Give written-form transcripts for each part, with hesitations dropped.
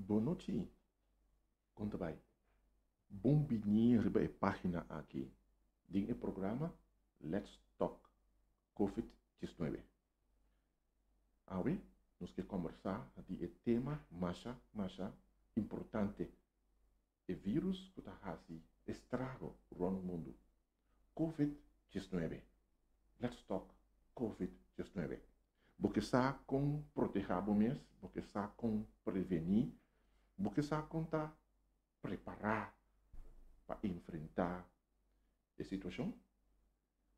Boa noite. Conta vai. Bom vinir bij página aqui. Din o programa Let's Talk COVID-19. Hoje, nós queremos conversar de tema mais importante. O vírus que está fazendo estrago no mundo. COVID-19. Let's Talk COVID-19. Porque está com proteger o mês, porque está com prevenir, porque está com preparar para enfrentar a situação.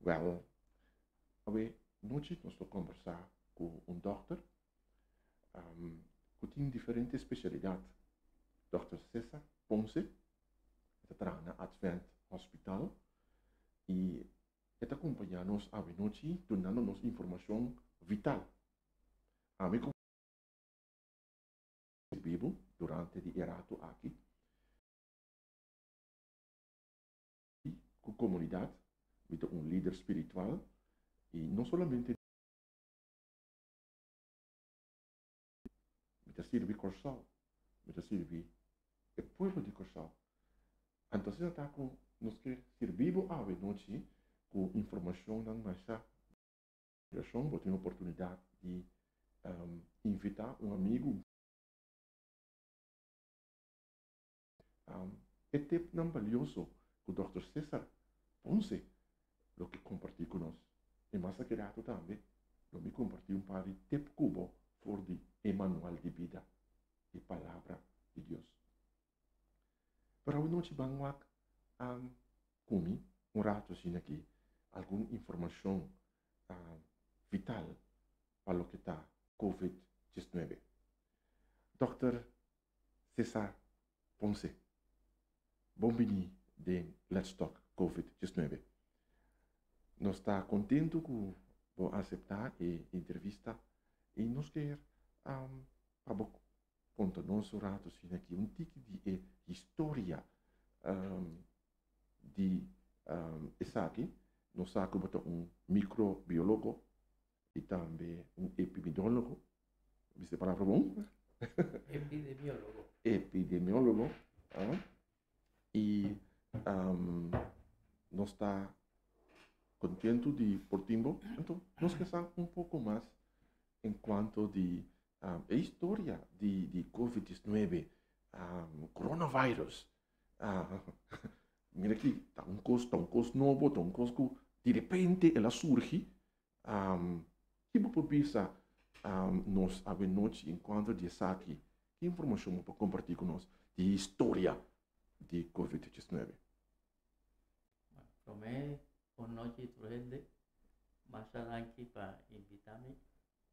Well, hoje noite nós vamos conversar com doutor que tem diferentes especialidades. Dr. César Ponce, que trabalha na Advent Hospital e está acompanhando-nos hoje noite, dando-nos informação vital. A mim vivo durante o erato aqui com a comunidade, com líder espiritual e não somente me serve Corsal, me serve o povo de Corsal. Então, está com nós que servimos a noite com informação da nossa geração, vou ter a oportunidade de invitar um amigo. É tempo não valioso que o Dr. César Ponce o que compartilhou conosco. E mais grato também, eu me compartilhei par de tempo cubo for de Emanuel de vida e palavra de Deus. Para hoje noite vamos comigo rato assim aqui alguma informação vital para o que está COVID-19. Dr. César Ponce, bem-vindo de Let's Talk COVID-19. Nós estamos contentes com aceitar a entrevista e nós queremos contar nosso rato assim aqui tipo de história de essa aqui. Nós sabemos microbiólogo e também epidemiólogo. ¿Viste palavra bom? Epidemiólogo. Epidemiólogo. E nós está contento de Portimbo. Então, nós queremos pouco mais em quanto de a história de COVID-19, coronavírus. Mira aqui, está coisa novo, está coisa que de repente ela surge. Que você pensa nós a noite enquanto de aqui, que informação para compartilhar com nós de história de COVID-19? Tomé por noche gente más adelante para invitarme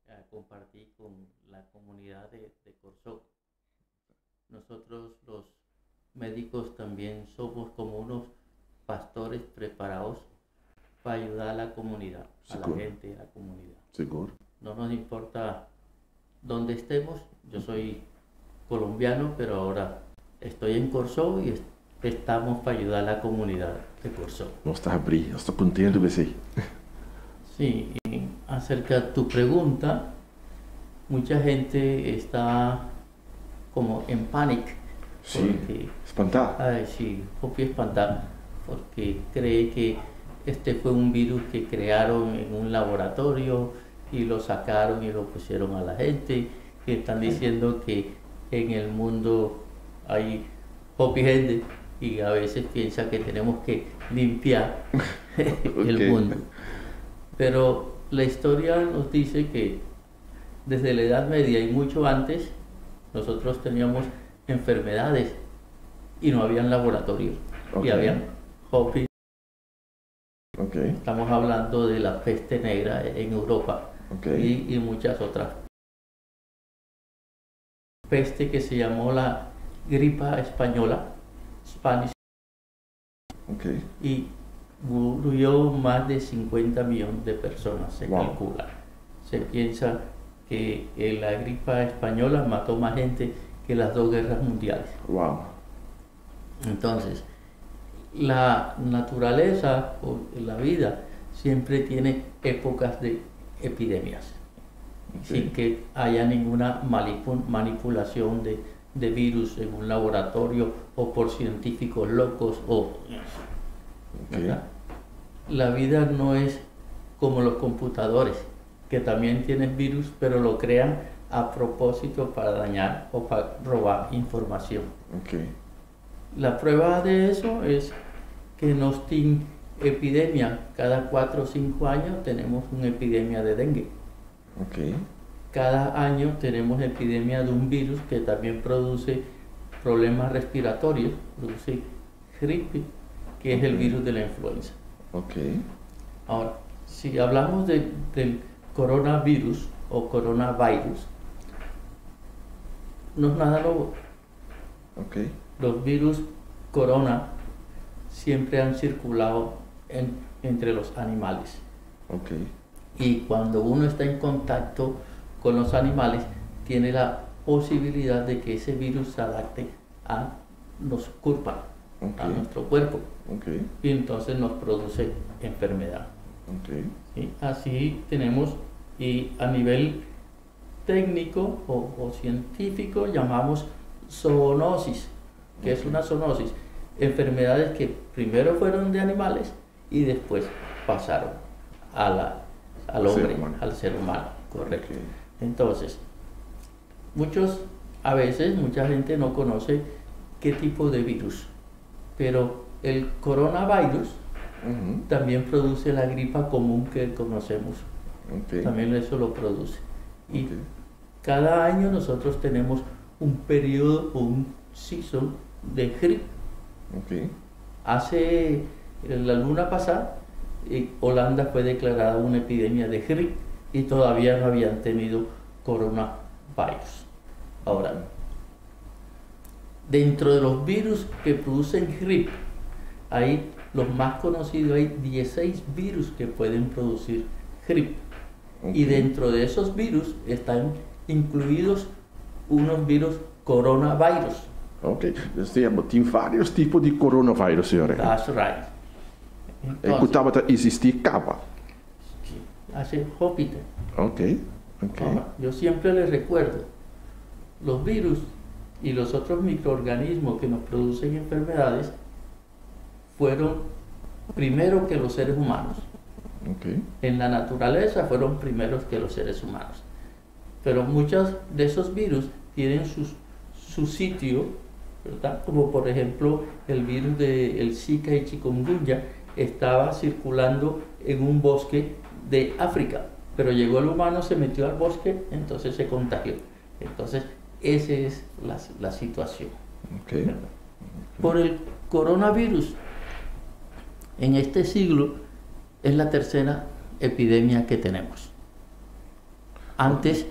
a compartir con la comunidad de Corsó. Nosotros los médicos también somos como unos pastores preparados para ayudar a la comunidad, a la gente de la comunidad. Seguro. No nos importa dónde estemos. Yo soy colombiano, pero ahora estoy en Corsó y estamos para ayudar a la comunidad de Corsó. No está abriendo, estoy contento de ser. Sí, y acerca de tu pregunta, mucha gente está como en pánico. Sí, espantada. Sí, un poco espantada, porque cree que este fue un virus que crearon en un laboratorio y lo sacaron y lo pusieron a la gente, y están diciendo que en el mundo hay poca gente y a veces piensa que tenemos que limpiar el mundo. Pero la historia nos dice que desde la Edad Media y mucho antes nosotros teníamos enfermedades y no habían laboratorios y habían hobbies. Estamos hablando de la peste negra en Europa y muchas otras. Peste que se llamó la gripa española, Spanish, y murió más de 50 millones de personas, se calcula. Se piensa que la gripa española mató más gente que las 2 guerras mundiales. Entonces, la naturaleza o la vida siempre tiene épocas de epidemias, sin que haya ninguna manipulación de virus en un laboratorio o por científicos locos. La vida no es como los computadores, que también tienen virus, pero lo crean a propósito para dañar o para robar información. La prueba de eso es que nos tiene epidemia. Cada 4 o 5 años tenemos una epidemia de dengue. Cada año tenemos epidemia de un virus que también produce problemas respiratorios, produce gripe, que es el virus de la influenza. Ahora, si hablamos del coronavirus o coronavirus, no es nada nuevo. Los virus corona siempre han circulado entre los animales. Y cuando uno está en contacto con los animales, tiene la posibilidad de que ese virus se adapte a nuestro cuerpo, a nuestro cuerpo. Y entonces nos produce enfermedad. ¿Sí? Así tenemos, y a nivel técnico o científico llamamos zoonosis. ¿Qué es una zoonosis? Enfermedades que primero fueron de animales y después pasaron al hombre, al ser humano, correcto. Entonces, a veces mucha gente no conoce qué tipo de virus, pero el coronavirus también produce la gripa común que conocemos. También eso lo produce. Y cada año nosotros tenemos un periodo o un season de gripe. Hace la luna pasada, Holanda fue declarada una epidemia de gripe y todavía no habían tenido coronavirus. Ahora, dentro de los virus que producen gripe, hay los más conocidos, hay 16 virus que pueden producir gripe. Y dentro de esos virus están incluidos unos virus coronavirus. Tem vários tipos de coronavírus, senhora. That's right. Entonces, existir capa. Hace poquito. Yo siempre les recuerdo, los virus y los otros microorganismos que nos producen enfermedades fueron primero que los seres humanos. En la naturaleza fueron primeros que los seres humanos. Pero muchos de esos virus tienen su sitio, ¿verdad? Como por ejemplo el virus del Zika y chikungunya estaba circulando en un bosque de África, pero llegó el humano, se metió al bosque, entonces se contagió. Entonces esa es la situación. Por el coronavirus, en este siglo es la tercera epidemia que tenemos. Antes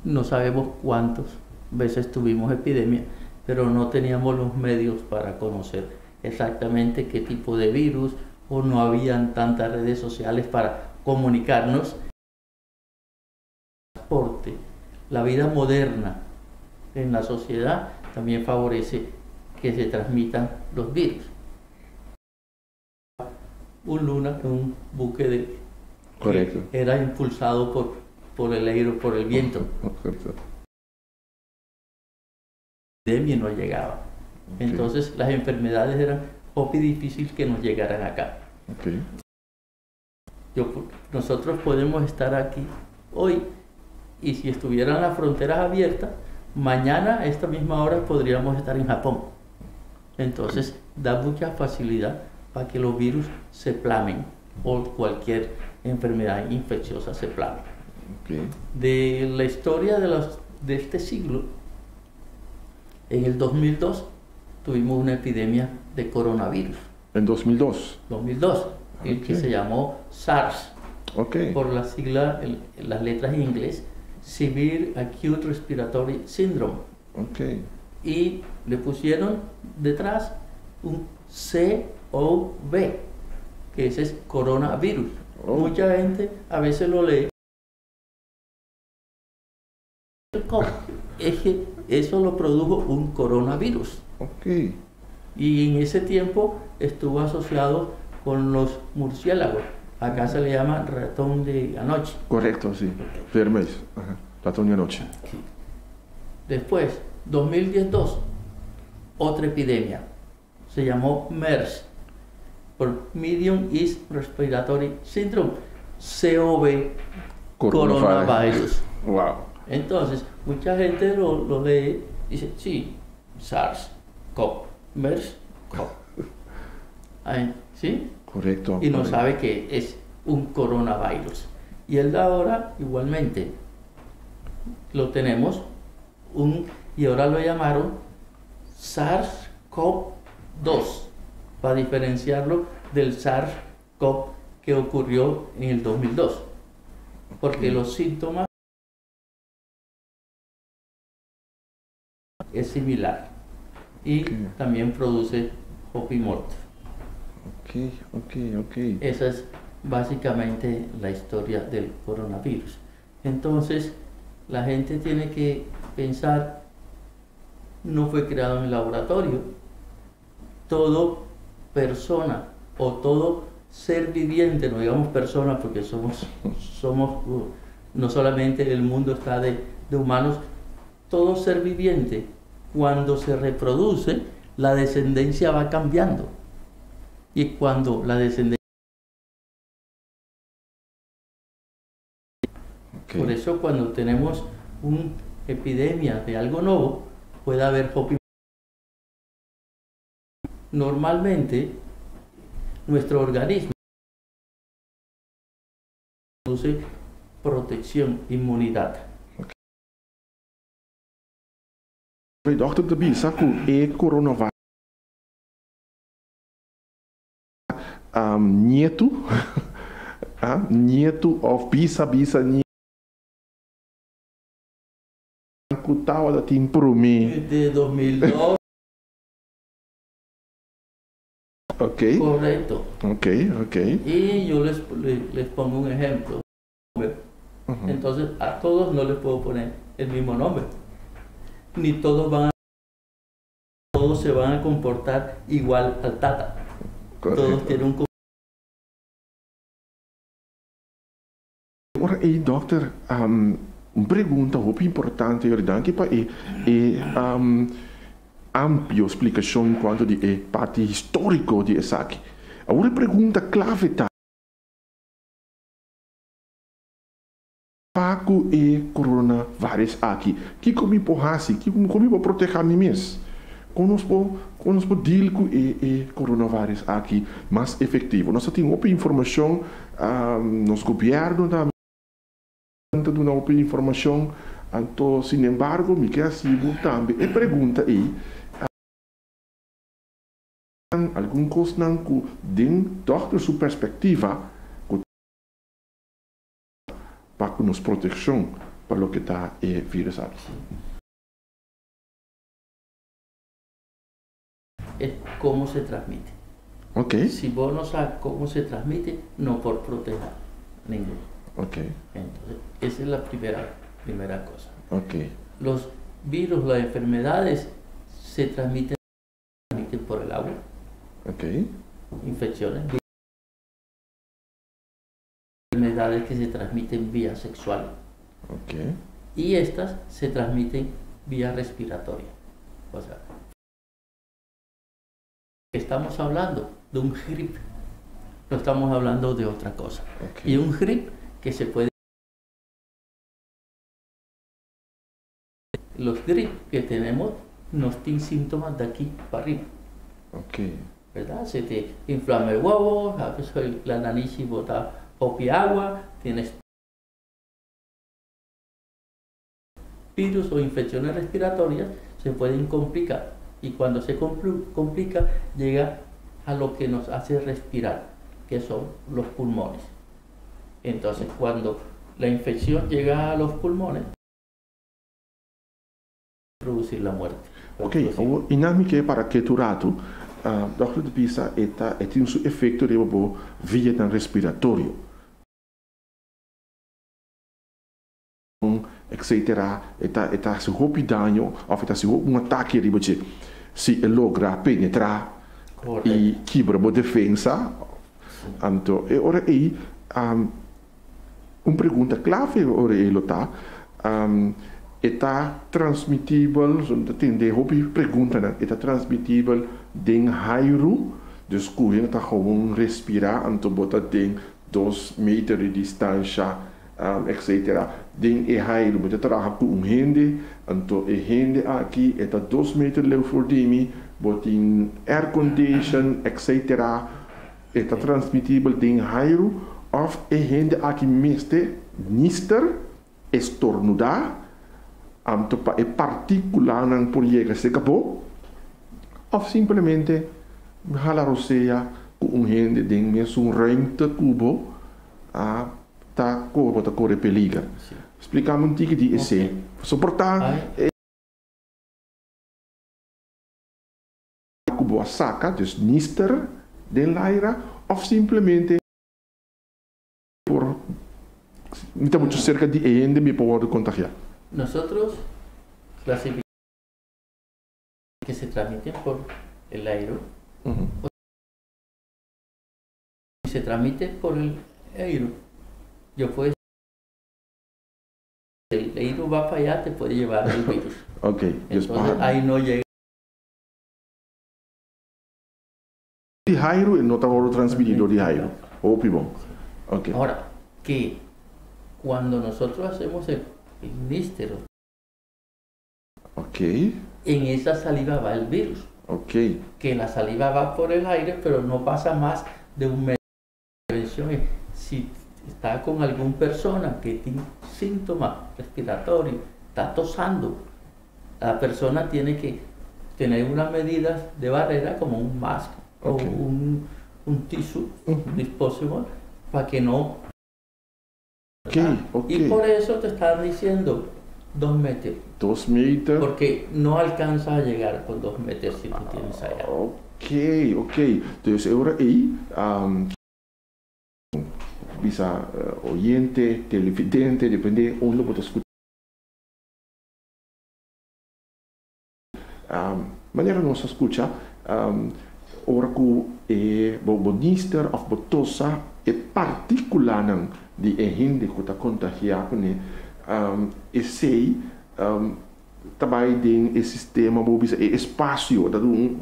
no sabemos cuántas veces tuvimos epidemia, pero no teníamos los medios para conocer exactamente qué tipo de virus, o no habían tantas redes sociales para comunicarnos. La vida moderna en la sociedad también favorece que se transmitan los virus. Un buque era impulsado por el aire, por el viento. La epidemia no llegaba. Entonces las enfermedades eran muy difíciles que nos llegaran acá. nosotros podemos estar aquí hoy y si estuvieran las fronteras abiertas, mañana a esta misma hora podríamos estar en Japón. Entonces da mucha facilidad para que los virus se plamen o cualquier enfermedad infecciosa se plame. Okay. De la historia de este siglo, en el 2002 tuvimos una epidemia de coronavirus. En 2002. 2002, el que se llamó SARS, por la sigla, las letras en inglés, Severe Acute Respiratory Syndrome. Y le pusieron detrás un COV, que ese es coronavirus. Mucha gente a veces lo lee. Es que eso lo produjo un coronavirus. Y en ese tiempo estuvo asociado con los murciélagos. Acá se le llama ratón de anoche. Correcto, sí. Vermelho. Ratón de anoche. Después, 2012, otra epidemia. Se llamó MERS, por Medium East Respiratory Syndrome, COV, coronavirus. Wow. Entonces, mucha gente lo lee y dice, sí, SARS, CoV, MERS, CoV. ¿Sí? Correcto. Y no sabe que es un coronavirus. Y el de ahora, igualmente, lo tenemos, y ahora lo llamaron SARS-CoV-2, para diferenciarlo del SARS-CoV que ocurrió en el 2002. Porque los síntomas es similar y también produce hopimorto. Esa es básicamente la historia del coronavirus. Entonces, la gente tiene que pensar, no fue creado en el laboratorio. Todo persona o todo ser viviente, no digamos persona porque somos no solamente el mundo está de humanos, todo ser viviente, cuando se reproduce, la descendencia va cambiando. Y cuando la descendencia... Por eso cuando tenemos una epidemia de algo nuevo, puede haber hopimorto. Normalmente, nuestro organismo produce protección, inmunidad. Doctor de Bisaku, coronavirus. Nieto, nieto of bisa nieto. Kutawa da tin prumi. De 2002. Correcto. Y yo les pongo un ejemplo. Entonces, a todos no les puedo poner el mismo nombre. Ni todos se van a comportar igual al tata. Correcto. Todos tienen un... Ora, doctor, uma pergunta muito importante, eu danke para ampla explicação enquanto de parte histórico de essa aqui. A outra pergunta clave tá Paco e coronavírus aqui. Que como porrasi, que como proteger mim mesmo. Conosco deal com o coronavírus aqui mais efetivo. Nós temos outra informação, nos governo também de uma outra informação, então, sin embargo, me quer assim também. E pergunta aí, algum coisa não que dentro da sua perspectiva para nos proteção para o que está o vírus aqui. Es cómo se transmite. Si vos no sabes cómo se transmite, no por proteger ninguno. Entonces, esa es la primera cosa. Los virus, las enfermedades se transmiten por el agua. Infecciones. Enfermedades que se transmiten vía sexual. Y estas se transmiten vía respiratoria. O sea, estamos hablando de un gripe. no estamos hablando de otra cosa. Okay. Y un grip que se puede... Los grip que tenemos nos tienen síntomas de aquí para arriba. Okay. ¿Verdad? Se te inflama el huevo, a veces la nariz y bota poca agua, tienes virus o infecciones respiratorias, se pueden complicar. Y cuando se complica, llega a lo que nos hace respirar, que son los pulmones. Entonces, cuando la infección llega a los pulmones, producir la muerte. Ok, inamiche para que tu rato, doctor de Pisa, tiene su efecto de via respiratorio, etc. Eta se hopi daño, of eta se un ataque de boche, si logra penetrar e quebra a defesa. Anto, e ora aí, pergunta clave ora ele tá, está transmitível, tem de hopi pergunta, né? Está transmitível den hairu, dus kuyen está gewoon respirar, anto bota den 2 meter de distância, etc. Den hairu, bota traga com hende, anto hende aqui, está 2 meter leu for dimi, botin air condition, etc. Está transmitível den hairu, of hende aqui meste, nister, estornudar, é particular não por chegar se acabou ou simplesmente hala roceia com gente de mesmo ruimte cubo tá corpo tá corre peliga. Explicamos um tique de esse suportar cubo a saca dus nister den laira ou simplesmente por não muito cerca de gente me pode contagiar. Nosotros clasificamos que se transmiten por el aire. Se transmite por el aire. Yo puedo, el aire va para allá, te puede llevar el virus. Okay. Entonces ahí no llega. De aire no está transmitido de aire. Ópimo. Okay. Ahora, que cuando nosotros hacemos el nístero. Okay. En esa saliva va el virus. Okay. Que la saliva va por el aire, pero no pasa más de un mes de prevención. Si está con alguna persona que tiene síntomas respiratorios, está tosando, la persona tiene que tener unas medidas de barrera como un mask o un tissue disposable para que no. Okay. Y por eso te están diciendo 2 metros. 2 metros. Porque no alcanza a llegar con 2 metros si tú tienes allá. Ok. Dus ahora ahí, bisa oyente, televidente, depende onde você escuta. Maneira nossa escuta, ora que bonister of botosa é particular de gente que está contagiado, né? E sei, também tem esse sistema, espaço,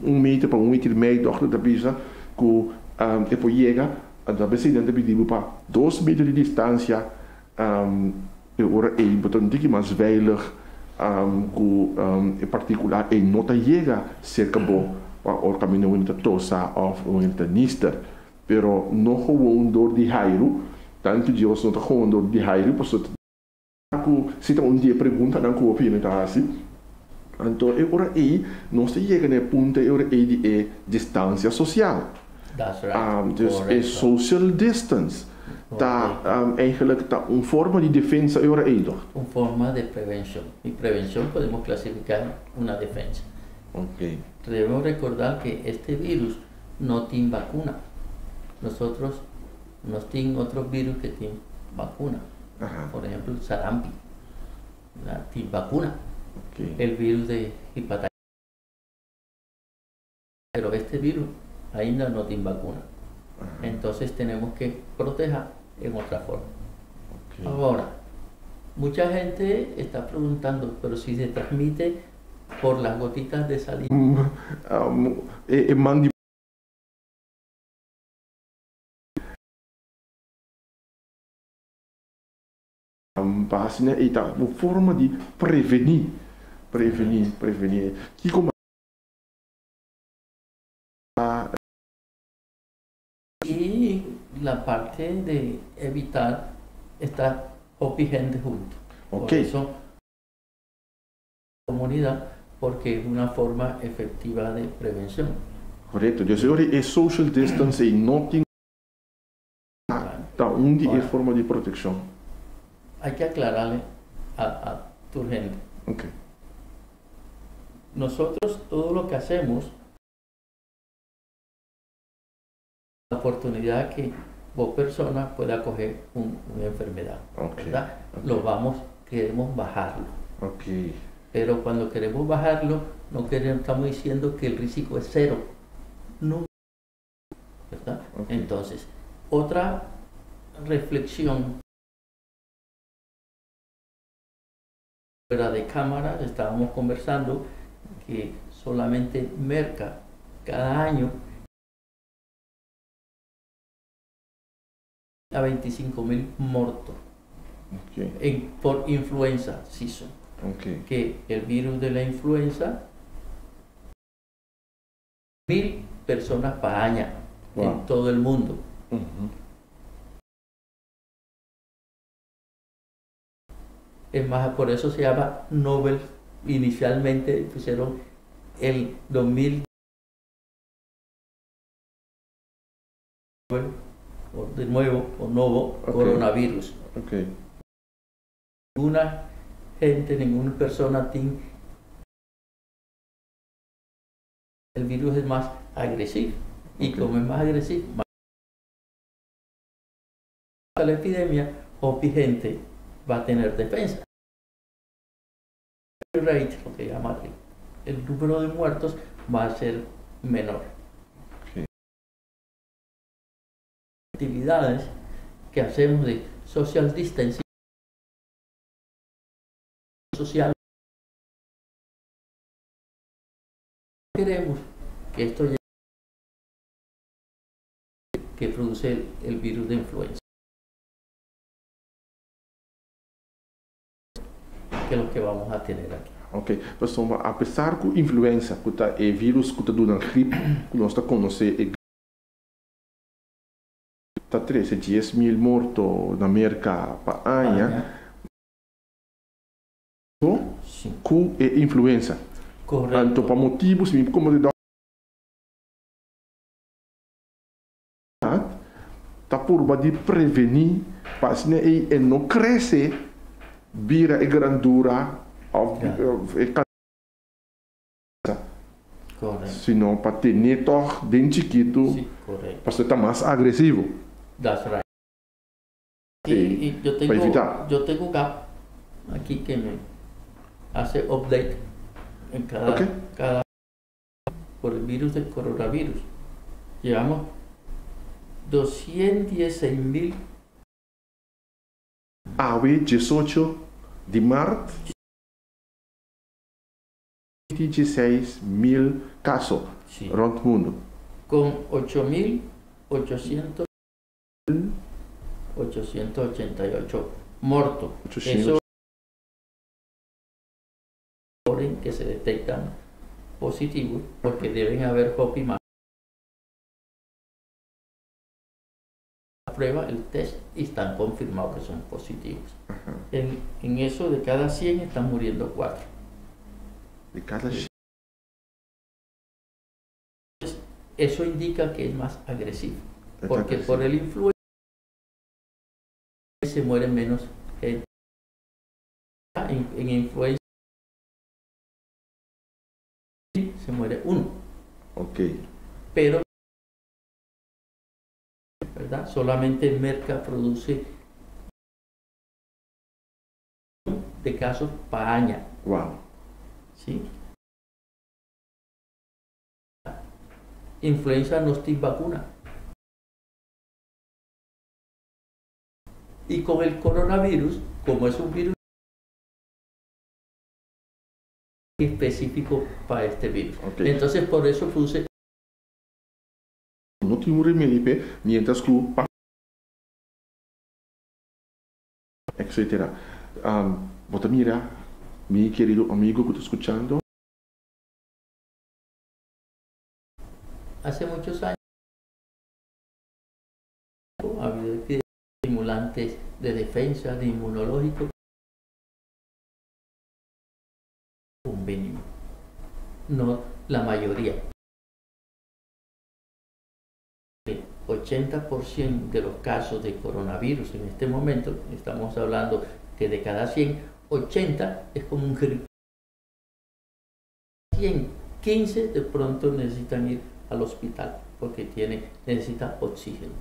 metro para 1 metro e meio, doctor da bisa, que depois chega, a presidente pediu para 2 metros de distância, e ora é importante mais veilig, que em particular, e não chega cerca do caminho onde tosa ou onde nister, pero não gewoon door die hairu, tanto de os não gewoon door die hairu, porque se tem dia pergunta não que opinião tá assim, então agora aí nós chega no ponto agora aí de distância social. That's right. Dus é social distance. Tá eigenlijk tá forma de defensa agora aí, toch? Forma de prevención. Y prevención podemos clasificar una defensa. Okay. Debemos recordar que este virus no tiene vacuna. Nosotros nos tienen otros virus que tienen vacuna. Ajá. Por ejemplo, el sarampi, tiene vacuna. Okay. El virus de hepatitis. Pero este virus ainda no tiene vacuna. Ajá. Entonces tenemos que proteger en otra forma. Okay. Ahora, mucha gente está preguntando, pero si se transmite por las gotitas de saliva. página e tá uma forma de prevenir. Que como y la parte de evitar estar gente junto. Por ok, eso, comunidad, porque es una forma efectiva de prevención. correto. Dus é social distance e não tem onde é forma de proteção. Hay que aclararle a tu gente. Ok, Nosotros todo lo que hacemos, la oportunidad que vos persona pueda coger una enfermedad, ok, ¿verdad? ok. Queremos bajarlo. Ok, Pero cuando queremos bajarlo, estamos diciendo que el riesgo es cero. No, ¿verdad? ok. Entonces, otra reflexión fuera de cámara, estábamos conversando que solamente Merca cada año a 25.000 muertos ok, por influenza season. ok. Que el virus de la influenza, 1.000 personas por año en todo el mundo. Es más, por eso se llama Nobel. Inicialmente pusieron el 2000 de nuevo o nuevo coronavirus. Ok, Ninguna gente, ninguna persona tiene. El virus es más agresivo y como es más agresivo, más la epidemia, gente va a tener defensa. El rate, lo que llama el número de muertos, va a ser menor. ok. Actividades que hacemos de social distancing social. Queremos que esto llegue, que produce el virus de influenza, que es lo que vamos a tener aquí. Ok, pessoal, apesar que a influenza, que é vírus que está dando gripe, que nós está conhecendo, está 10.000 mortos na América para ano, que é influenza. Correcto. Então, para motivos, como de está por de prevenir, para que não cresce, vira a grandura, sino para ter toch bem chiquito, para ser mais agressivo. That's right. Y yo tengo Gap aquí que me hace update en cada por el virus del coronavirus. Llevamos 216.000 a 18 de março, 26.000 casos rond o mundo. Con 8.888 muertos. Eso que se detectan positivos porque deben haber copy más. La prueba, el test, y están confirmados que son positivos. En eso de cada 100 están muriendo 4. De cada 100. Eso indica que es más agresivo. Porque por el influenza se mueren menos gente. En influenza se muere uno. Ok. Pero, ¿verdad? Solamente Merca produce de casos para año. Wow. ¿Sí? Influenza no tiene vacuna. Y con el coronavirus, como es un virus específico para este virus. Okay. Entonces, por eso puse. No tiene un remedio, mientras que etcétera. Bota mira, mi querido amigo que está escuchando. Hace muchos años ha habido estimulantes de defensa, de inmunológico, convenio. No la mayoría. El 80% de los casos de coronavirus en este momento, estamos hablando que de cada 100, 80 es como un gripe. 100, 15 de pronto necesitan ir al hospital porque necesita oxígeno.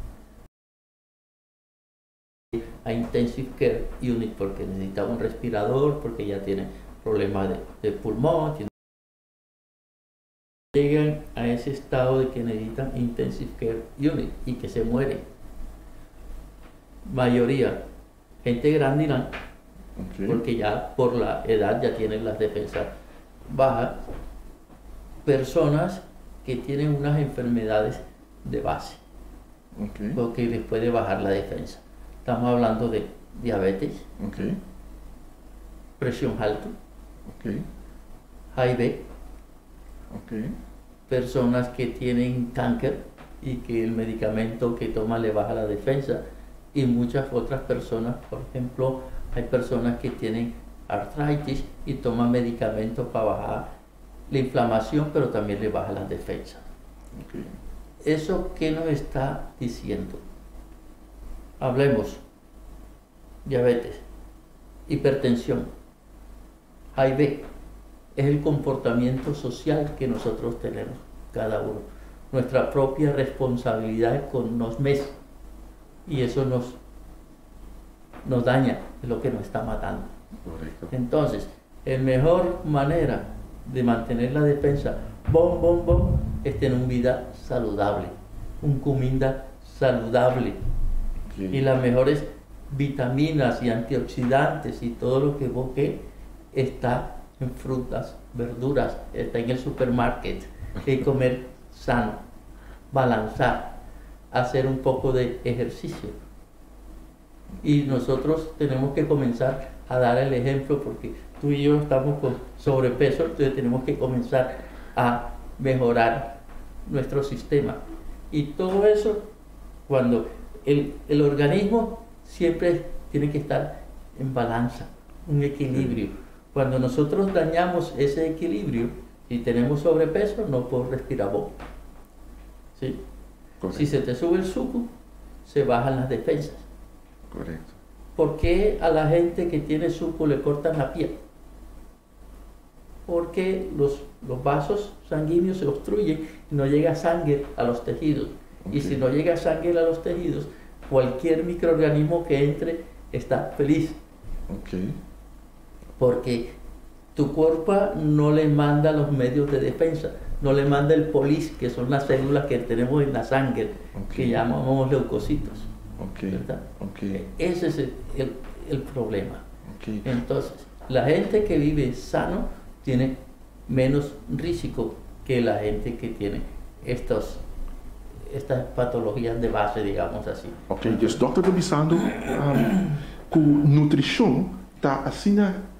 A Intensive Care Unit porque necesita un respirador, porque ya tiene problemas de pulmón. Llegan a ese estado de que necesitan Intensive Care Unit y que se mueren. Mayoría, gente grande irán, porque ya por la edad ya tienen las defensas bajas. Personas que tienen unas enfermedades de base, porque les puede bajar la defensa. Estamos hablando de diabetes, presión alta, HIV, personas que tienen cáncer y que el medicamento que toma le baja la defensa, y muchas otras personas, por ejemplo, hay personas que tienen artritis y toman medicamentos para bajar la inflamación, pero también le baja las defensas. ¿Eso qué nos está diciendo? Hablemos: diabetes, hipertensión, HIV, es el comportamiento social que nosotros tenemos, cada uno. Nuestra propia responsabilidad con los meses. Y eso nos daña, es lo que nos está matando. Correcto. Entonces, la mejor manera de mantener la defensa, es tener una vida saludable, un comida saludable. Y las mejores vitaminas y antioxidantes y todo lo que busque está en frutas, verduras, está en el supermercado. Hay que comer sano, balanzar, hacer un poco de ejercicio. Y nosotros tenemos que comenzar a dar el ejemplo, porque tú y yo estamos con sobrepeso, entonces tenemos que comenzar a mejorar nuestro sistema. Y todo eso, cuando el organismo siempre tiene que estar en balanza, un equilibrio. Cuando nosotros dañamos ese equilibrio y tenemos sobrepeso, no puedo respirar vos. ¿Sí? Si se te sube el suco, se bajan las defensas. Correcto. ¿Por qué a la gente que tiene suco le cortan la piel? Porque los vasos sanguíneos se obstruyen y no llega sangre a los tejidos. Y si no llega sangre a los tejidos, cualquier microorganismo que entre está feliz. Porque tu cuerpo no le manda los medios de defensa, no le manda el polis, que son las células que tenemos en la sangre, que llamamos leucocitos. ¿Verdad? Ese es el problema. Entonces, la gente que vive sano tiene menos riesgo que la gente que tiene estas patologías de base, digamos así. Dus dokter está dizendo que nutrição está assim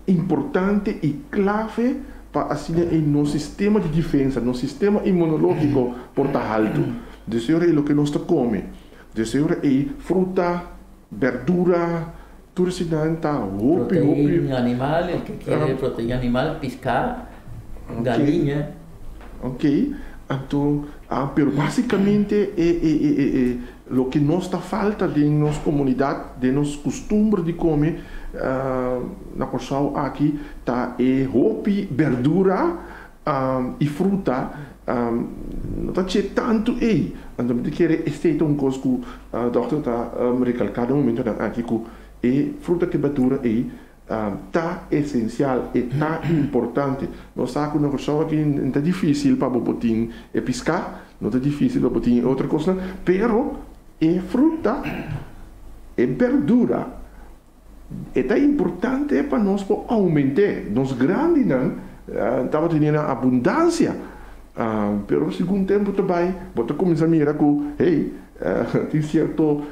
importante e clave para assim no sistema de defesa, no sistema imunológico por estar alto. Isso é o que nós comemos. Isso é fruta, verdura, tudo isso está proteína animal, el que quiere proteína animal, pescado, galinha. Então, pero basicamente lo que nos está falta de nossa comunidade, de nosso costume de comer na Corsal aqui, tá roupa, verdura e fruta, não está cheio tanto aí. Então, eu quero este coisa que o doutor está recalcando no momento aqui que fruta e verdura aí tá essencial e tá importante. Nós sabemos que na Corsal aqui não é difícil para botar pescar, não é difícil para botar outra coisa, pero fruta e verdura é tão importante para nós aumentar. Nós grandes estamos tendo abundância, pero no segundo tempo também, você começa a mirar que, tem certo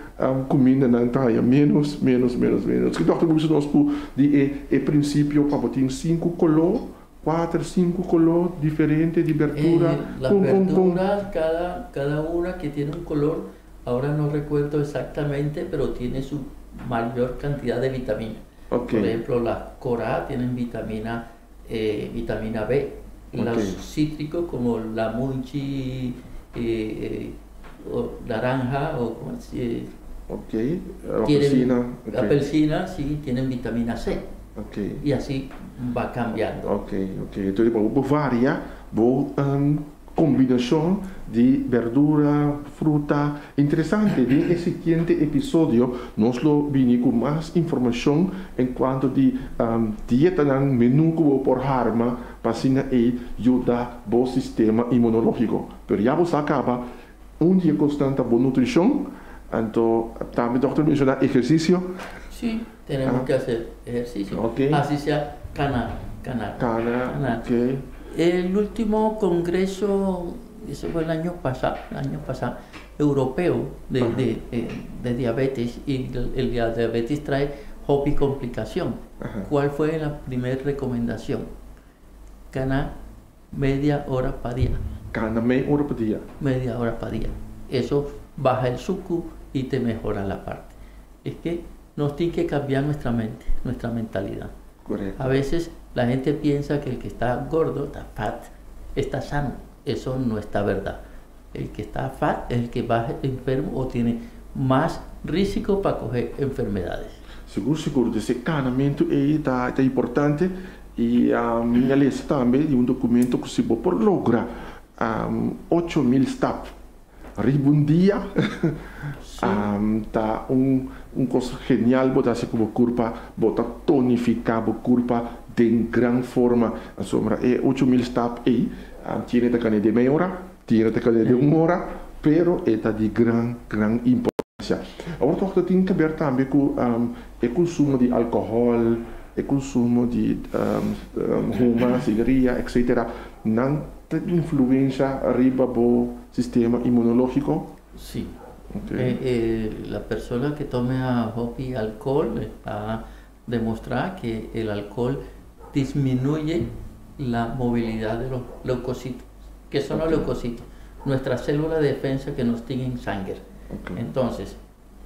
comida na Antália, menos. Que Dr. Luís nós de princípio para botar 5 color, 4, 5 color diferentes de verdura. Las verduras, cada una que tiene un color, ahora no recuerdo exactamente, pero tiene su mayor cantidad de vitaminas. Okay. Por ejemplo, las corá tienen vitamina B. Los cítricos como la munchi, o naranja o como la apelsina, sí, tienen vitamina C. Y así va cambiando. Entonces, vos varia, combinación de verdura, fruta. Interesante, en el siguiente episodio nos lo vine con más información en cuanto de dieta en menú por harma para ayudar al sistema inmunológico. Pero ya vos acaba un día constante de nutrición, entonces también doctor menciona ejercicio. Sí, tenemos que hacer ejercicio, así sea cana. El último congreso, ese fue el año pasado, europeo de diabetes, y el diabetes trae HOP y complicación. ¿Cuál fue la primera recomendación? Cana media hora para día. Cana media hora para día. Media hora para día. Eso baja el suku y te mejora la parte. Es que nos tiene que cambiar nuestra mente, nuestra mentalidad. Correcto. A veces la gente piensa que el que está gordo, está fat, está sano. Eso no está verdad. El que está fat es el que va enfermo o tiene más riesgo para coger enfermedades. Seguro. Esse canamento aí está importante. E a minha lista também de documento que se por lograr 8.000 steps. Arriba un día, está un cosa genial, botar así como curva, botar tonificar, curva de gran forma. Sombra, 8.000 steps ahí, tiene que de media hora, tiene que de 1 hora, pero está de gran importancia. Ahora todo tiene que ver también con el consumo de alcohol, el consumo de huma, cigarrillas, etc. No influencia arriba del sistema inmunológico. Sí. La persona que tome hopi alcohol va a demostrar que el alcohol disminuye la movilidad de los leucocitos. ¿Qué son los leucocitos? Nuestras células de defensa que nos tienen sangre. Entonces,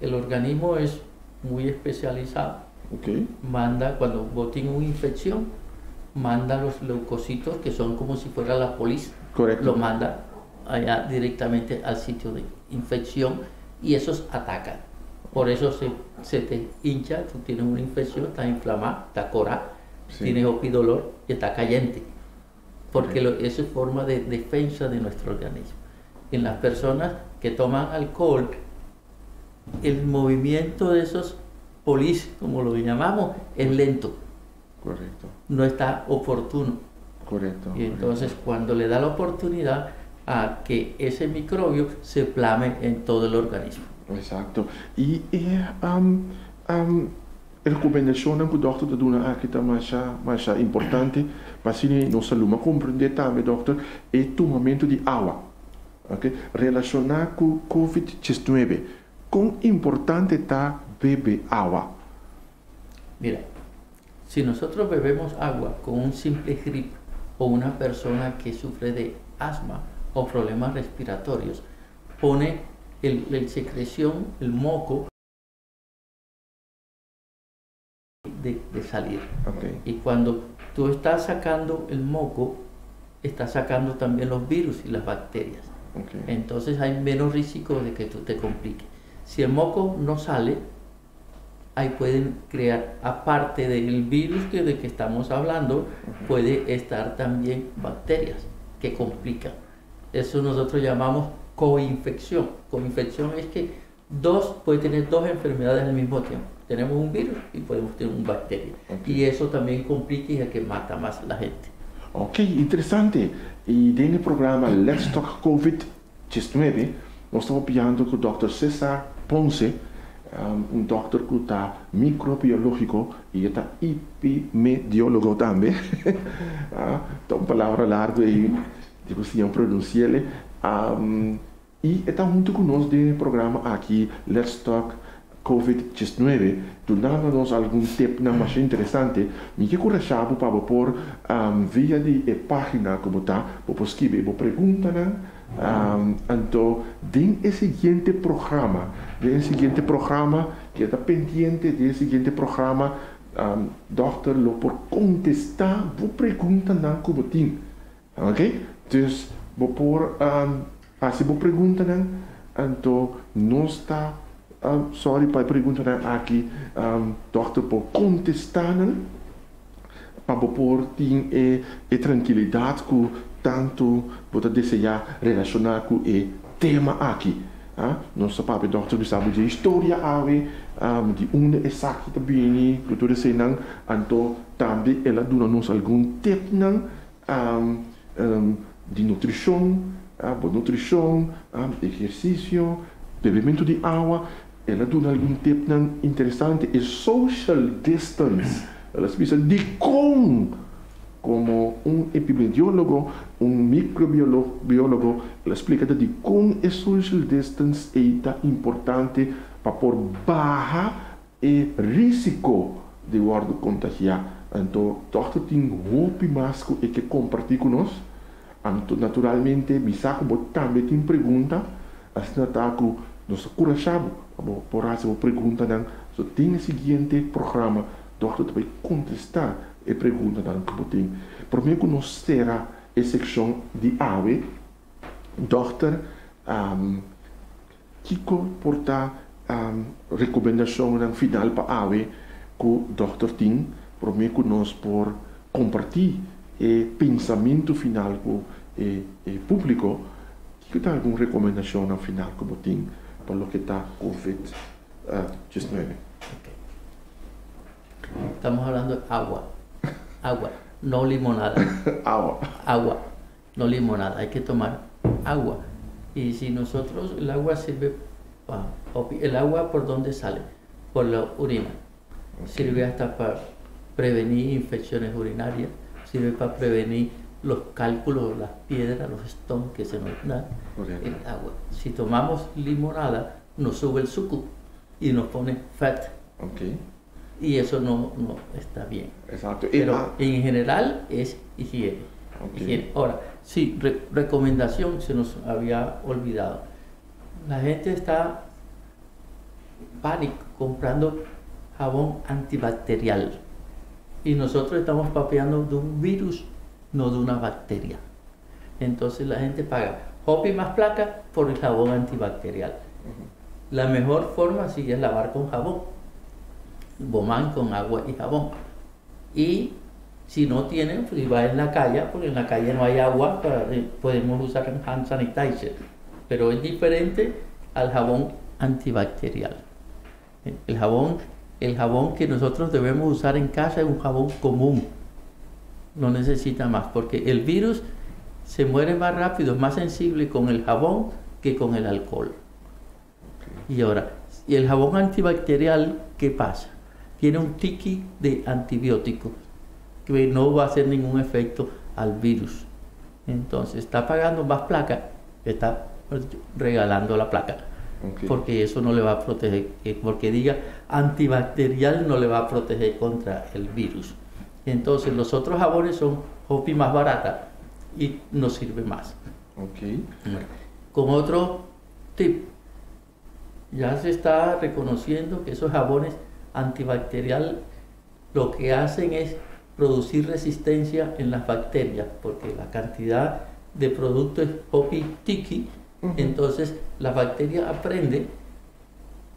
el organismo es muy especializado. Manda, cuando vos tienes una infección, manda los leucocitos, que son como si fuera la policía. Correcto. Lo manda allá directamente al sitio de infección y esos atacan. Por eso se te hincha, tú tienes una infección, estás inflamado, estás corado, tienes opidolor y está caliente. Porque eso es forma de defensa de nuestro organismo. En las personas que toman alcohol, el movimiento de esos polis, como lo llamamos, es lento. Correcto. No está oportuno. Correcto. Y entonces cuando le da la oportunidad a que ese microbio se plame en todo el organismo. Exacto. Y recomendación que el doctor te da aquí más importante para si no salud, comprender también, doctor, es tu momento de agua. Relacionado con COVID-19, ¿cuán importante está beber agua? Mira, si nosotros bebemos agua con un simple grip o una persona que sufre de asma o problemas respiratorios, pone el secreción, el moco de salir. Y cuando tú estás sacando el moco, estás sacando también los virus y las bacterias. Entonces hay menos riesgo de que tú te compliques. Si el moco no sale, ahí pueden crear, aparte del virus de que estamos hablando, puede estar también bacterias que complican. Eso nosotros llamamos coinfección. Coinfección es que puede tener dos enfermedades al mismo tiempo. Tenemos un virus y podemos tener una bacteria. Y eso también complica y es que mata más a la gente. Ok, interesante. Y en el programa Let's Talk COVID-19, nos estamos pidiendo con el doctor César Ponce, un doctor que está microbiológico y está epidemiólogo también. Una palabra larga y digo si pronunciarle. E está junto conosco no programa aqui, Let's Talk COVID-19, dando-nos algum tempo mais interessante, me que correchava para pôr via de página como está, para escrever, para perguntar, então, tem o seguinte programa, que está pendente do seguinte programa, doctor, por contestar, vou perguntar como tem, ok? Então, vou pôr, se vou perguntar, então, não está sorry para perguntar aqui, doctor, por contestar, para pôr tem tranquilidade que tanto pode desejar relacionar com o tema aqui. Nosso papai, doctor, sabe de história, de onde é saque também, que tudo isso não, então também ela dá-nos algum tempo de nutrição, exercício, bebimento de água. Ela dá algum tempo interessante, é social distance. Ela explica de como epidemiólogo, microbiólogo, ela explica de como é social distance é importante para pôr baixar o risco de guarda contagiar. Então, doctor tem roupa mais que compartilhar conosco. Então, naturalmente, bisa também tem pergunta, assim está com nosso corajado, por essa pergunta, so tem o seguinte programa, doctor também contestar a pergunta que tem. Por mim, que nós será a secção de AVE, doctor, que porta recomendação no final para AVE, que o doctor tem, por mim, que nós por compartilhar o pensamento final com o público, que dá alguma recomendação no final como tem para o que está COVID-19. Okay. Estamos hablando de agua, no limonada. Agua, no limonada. Hay que tomar agua. Y si nosotros, el agua sirve el agua, ¿por dónde sale? Por la orina. Okay. Sirve hasta para prevenir infecciones urinarias, sirve para prevenir los cálculos, las piedras, los stones que se nos dan el agua. Si tomamos limonada, nos sube el suco y nos pone fat. Okay. Y eso no está bien. Exacto. Pero en general es higiene. Okay. Higiene. Ahora, sí, recomendación, se nos había olvidado. La gente está pánico comprando jabón antibacterial. Y nosotros estamos papeando de un virus, no de una bacteria. Entonces la gente paga hopi más placa por el jabón antibacterial. La mejor forma sí es lavar con jabón, bomán con agua y jabón. Y si no tienen, pues va en la calle, porque en la calle no hay agua, podemos usar hand sanitizer. Pero es diferente al jabón antibacterial. El jabón que nosotros debemos usar en casa es un jabón común. No necesita más, porque el virus se muere más rápido, es más sensible con el jabón que con el alcohol. Y ahora, ¿y el jabón antibacterial qué pasa? Tiene un tiki de antibiótico que no va a hacer ningún efecto al virus. Entonces, está pagando más placa, está regalando la placa. Okay. Porque eso no le va a proteger, porque diga antibacterial no le va a proteger contra el virus. Entonces los otros jabones son hopi más barata y nos sirve más. Okay. Con otro tip, ya se está reconociendo que esos jabones antibacterial lo que hacen es producir resistencia en las bacterias, porque la cantidad de producto es hopi tiki. Entonces la bacteria aprende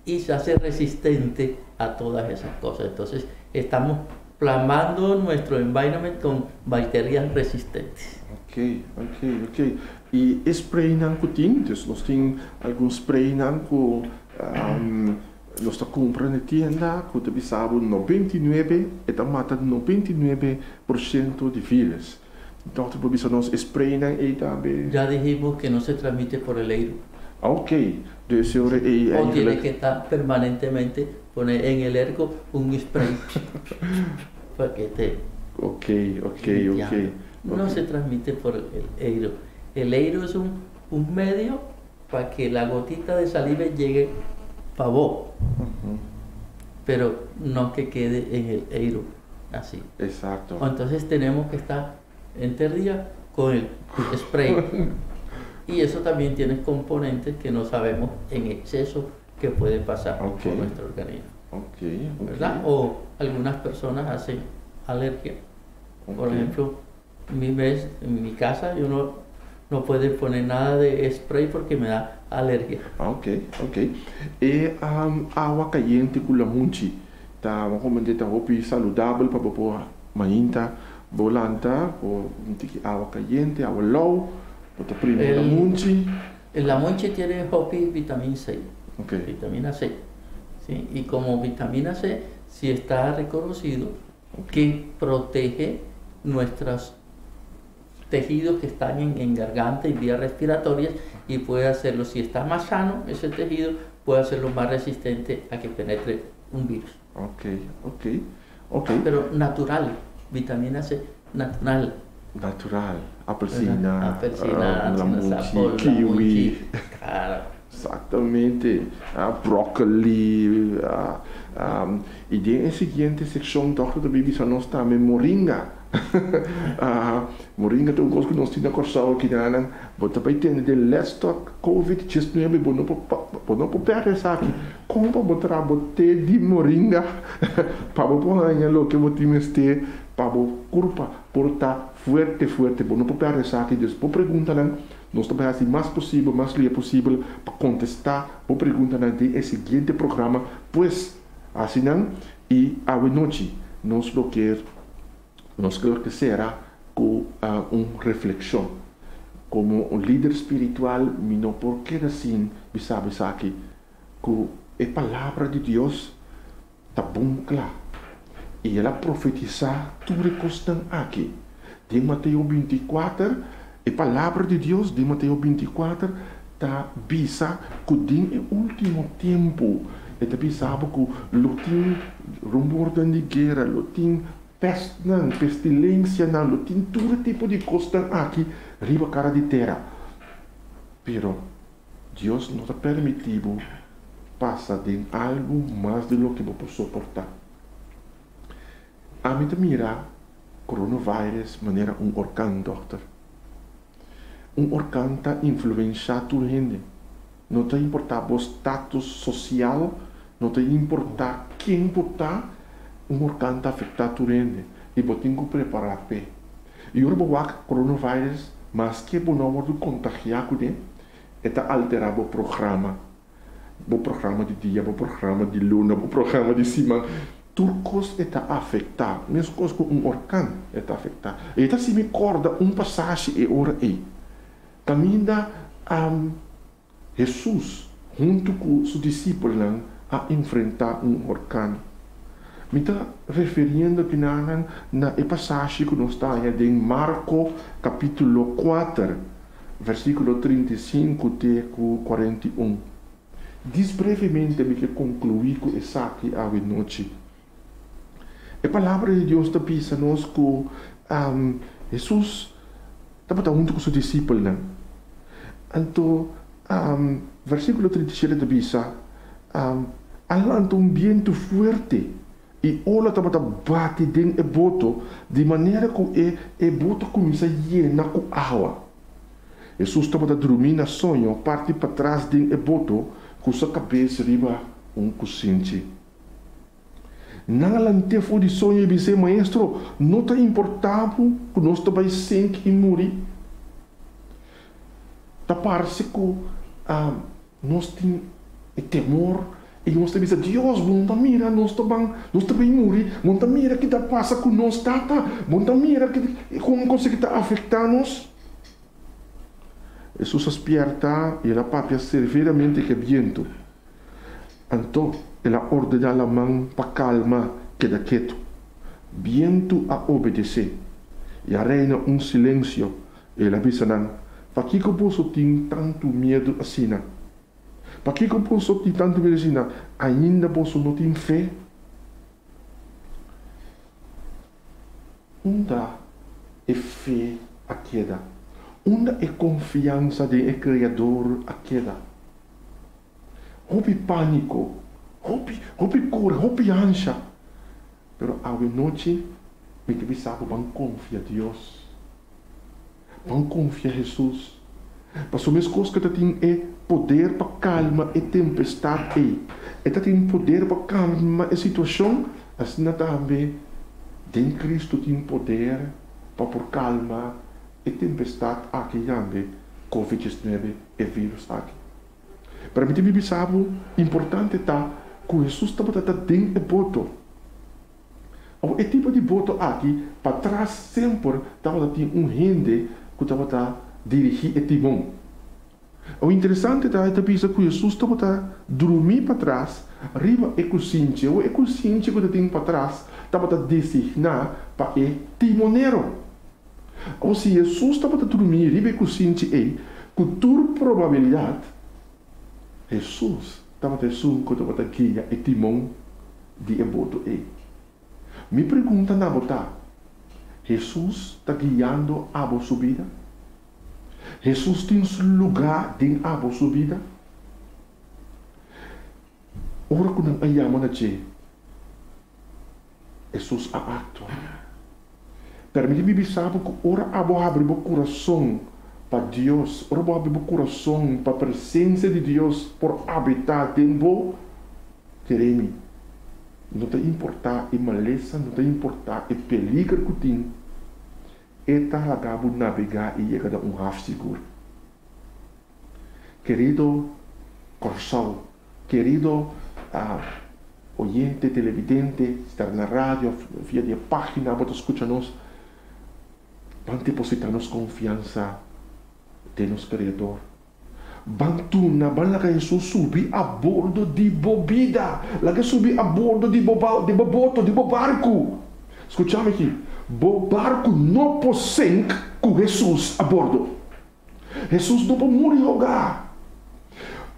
y se hace resistente a todas esas cosas. Entonces estamos plasmando nuestro environment con bacterias resistentes. Ok. E spray não tem, então nós temos algum spray não que nós está comprando na tienda, que você sabe 99 está matando 99% de vírus. Então, você nós spray não é também. Ya dijimos que no se transmite por el aire. Ok, de o tiene que estar permanentemente poner en el ergo un spray para que te. Ok. No se transmite por el aire. El aire es un medio para que la gotita de saliva llegue para vos, pero no que quede en el eiro, así. Exacto. Entonces tenemos que estar entre días con el spray. Y eso también tiene componentes que no sabemos en exceso que puede pasar por nuestro organismo. ¿Verdad? O algunas personas hacen alergia. Por ejemplo, en mi casa yo no puedo poner nada de spray porque me da alergia. E água caliente com lamunchi, tá uma comandeta hopi saudável para popor mainta, bolanta, ou água caliente, água low, para primeiro lamunchi. El lamunchi tiene hopi vitamina C, vitamina C, ¿sí? Y como vitamina C sí está reconocido que protege nuestros tejidos que están en garganta y vías respiratorias, y puede hacerlo, si está más sano ese tejido, puede hacerlo más resistente a que penetre un virus. Pero natural, vitamina C natural. Natural, apelsina, lamunchi, kiwi. Claro. Exatamente. Brócoli. E na seguinte secção, Dr. Bibi, só nós também moringa. Moringa tem um gosto que nós temos na Corsal aqui na Anang. Mas também tem de livestock, COVID-19, mas não pode perder isso aqui. Como para botar a bote de moringa para botar o que você tem para o corpo portar forte, mas não pode perder isso aqui. Então, por pergunta, nós também assim mais possível, mais livre possível para contestar a pergunta de seguinte programa, pois assim e à noite nós queremos que será com uma reflexão como um líder espiritual, não porque assim, sabe aqui, que a palavra de Deus está bom claro e ela profetizar tudo que está aqui. De Mateus 24, a palavra de Deus de Mateus 24 está bisa que no último tempo está bisado que tem rumor de guerra, tem pestilência, tem todo tipo de coisa aqui, riba cara de terra. Pero Deus não está permitido passar de algo mais do que você pode suportar. A mim mira coronavírus maneira orcão, doutor. Orcão está influenciando toda a gente. Não te importa o status social, não te importa quem está, orcão está afetando toda a gente. E você tem que preparar bem. E o coronavírus, mas que você não pode contagiar com ele, está alterando o programa. O programa de dia, o programa de luna, o programa de semana. Tudo coisa está afetado. Mesmo coisa com orcão está afetado. E está se me acorda passagem e hora aí. Caminha Jesus junto com seus discípulos a enfrentar orcão. Me está referindo que na passagem que nós está em Marcos capítulo 4, versículo 35 até 41. Diz brevemente me que concluí com isso aqui à noite. A palavra de Deus está dizendo que Jesus estava junto com seus discípulos. Então, versículo 37 está dizendo, há um vento forte e ola estava bate dentro do boto de maneira que o boto começa a llenar com água. Jesus estava dormindo na sonho, parte para trás dentro do boto, com sua cabeça riba cocinche. Não alante foi de sonho e disse, maestro, não está importável que nós estamos sem e morrer. Está parece que nós temos temor e nós temos Deus, não mira, nós estamos morrer, não mira que está passa com nós, não mira que como consegue estar afetando-nos. Jesus despierta e ela papia severamente que viento. Então, ela ordena a mão para calma, queda quieto. Viento a obedecer. E a reina silêncio. Ela avisa, para que eu posso ter tanto medo assim? Para que eu posso ter tanto medo assim? Ainda posso não ter fé? Onde é fé a queda? Una é confiança de Criador a queda. Houve pânico, houve cura, houve ansia. Pero a noite, me que sabe, vão confiar a Deus. Vão confiar a Jesus. Mas o mesmo coisa que tem é poder para calmar a tempestade. E tem poder para calmar a situação. Assim também, em Cristo tem poder para por calmar a tempestade aqui também. Covid-19 é vírus aqui. Para mim, me sabe, importante tá que Jesus estava dentro do boto. O tipo de boto aqui, para trás sempre, estava tendo gente que estava dirigir o timão. O interessante é que Jesus estava dormir para trás, arriba é consciente, o consciente que tem para trás, estava designar para o timoneiro. Ou se Jesus estava dormir, arriba é consciente, com toda probabilidade, Jesus estava assumindo que estava guiar o timão de boto. Me pergunta na botar, Jesus está guiando a sua vida? Jesus tem lugar dentro da sua vida? Ora que não ayama na che, Jesus atua. Permite-me saber que ora abre o coração para Deus, ora abre o coração para a presença de Deus por habitar dentro. Queremos. Não te importar a maleza, não te importar o peligro que tem. Eta lagabo navegar e chegar a half seguro. Querido Corsal, querido oyente, televidente, estar na rádio, via de página, vos escucha-nos, vamos depositar-nos confiança de nosso Criador. Bantuna, laga Jesus subir a bordo de bobida, laga subir a bordo de boboto, de barco. Escutame aqui, barco não possui com Jesus a bordo. Jesus não pode morrer jogar.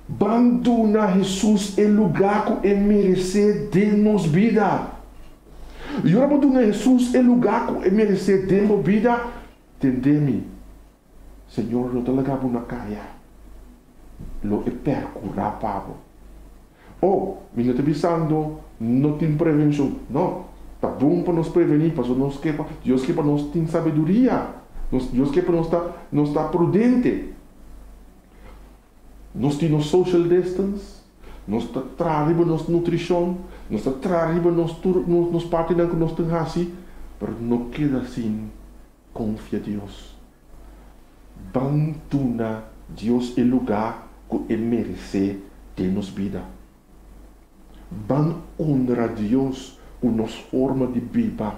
Bantuna Jesus é lugar que merece de nos vida. E ora bantuna Jesus é lugar que merece de nos vida. Entende-me, Senhor, não te lagabo na caia. Lo é percurar pago. Me não te pensando, não tem prevenção. Não, tá bom para nos prevenir, para nós que Deus que para nós tem sabedoria, Deus que para nós está prudente. Nós temos social distance, nós está trazendo nossa nutrição, nós está trazendo nos parte que nós temos assim, mas não queda assim, confia em Deus. Bantuna Deus é lugar que Ele merece de nos vida. Ban honra Deus com nossa forma de viver.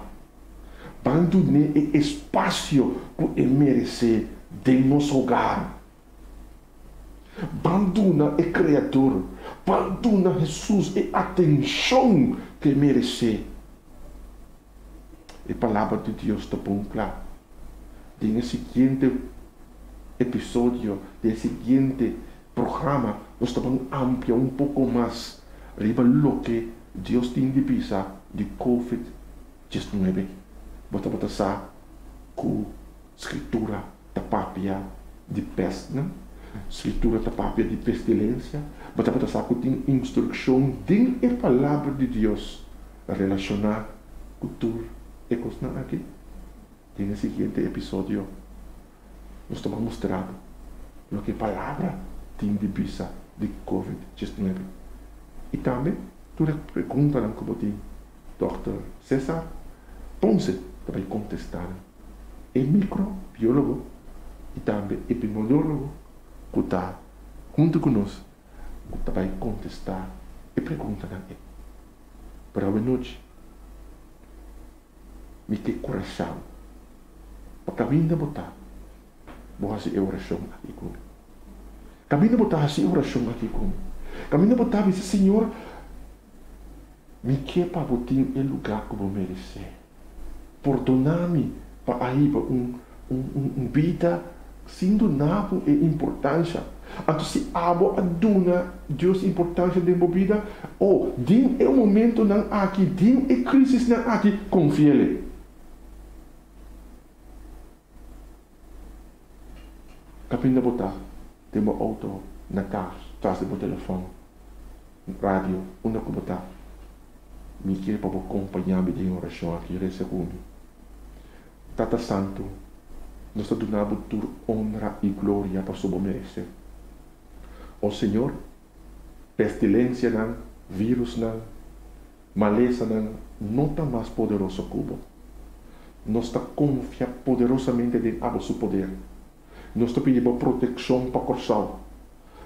Ban donar espaço que Ele merece de nosso hogar. Ban donar o Criador. Ban donar Jesus a atenção que merece. A palavra de Deus está bem clara. No seguinte episódio, do seguinte programa, nós estamos ampliando um pouco mais riba lo que Deus tem de pensar de Covid-19. Bota com escritura da papia de peste, né? Escritura da papia de pestilência. Bota com tem instrução dentro da palavra de Deus relacionar com tudo e coisa aqui. No seguinte episódio, nós estamos mostrando o que a palavra tem de pensar de Covid-19. E também, tu pergunta como tem Dr. César Ponce vai contestar. É microbiólogo e também epidemiólogo que está junto conosco, que vai contestar e pergunta também. Para a noite, me que coração, para caminho de botar, vou fazer oração aqui comigo. Caminho de botar, fazer oração aqui comigo. Caminho de botar, dizer, Senhor, me que para botar em lugar que eu merecer. Perdonar-me para aí vida sem donar é importância. Então, se abo aduna Deus importância de vida, din é o momento não aqui, din é crise não aqui, confia-lhe. Capinda botar, tem uma auto na casa, traz o telefone, rádio, onde eu botar. Me quer para acompanhar-me de oração aqui, segundo. Tata Santo, nós donamos toda honra e glória para sua merecer. O Senhor, pestilência não, vírus não, maleza não está mais poderoso como. Nós está confia poderosamente em seu poder. Nós está pedindo proteção para Corsal.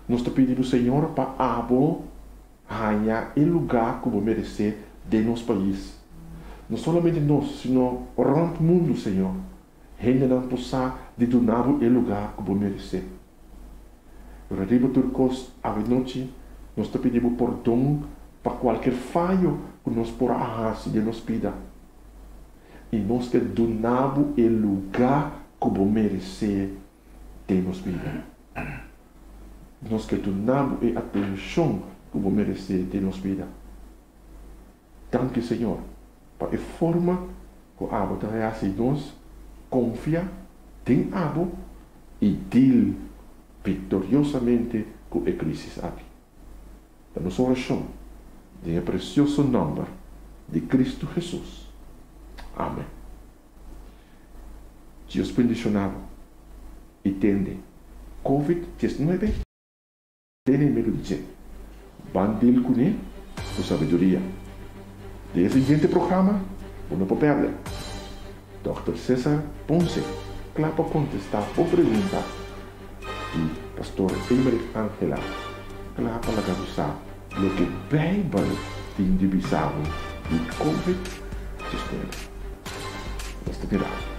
Nós está pedindo Senhor para abo ganhar o lugar como merecer de nosso país. Não somente nós, sino o mundo, Senhor. Ainda não possa de donar o lugar como merecer. Arriba turcos a noite, nós está pedindo perdão para qualquer falho que nós por arrasar de nos pida. E nós que donamos o lugar como merecer de nos vida. Nós que donamos a atenção como merecer de nos vida. Danke, Senhor, para a forma que a abo trabalha nós confia em abo e deal vitoriosamente com a crise aqui. Da nossa oração, em o precioso nome de Cristo Jesus. Amém. Deus bendicionado. E tende COVID-19 tem medo de dizer. Bandil com ele, com sabedoria. Desse seguinte programa, não pode perder. Dr. César Ponce, claro para contestar ou perguntar. E Pastor Emerick Angela, claro para gabusar o que a Bíblia tem divisado de COVID-19. Basta virar.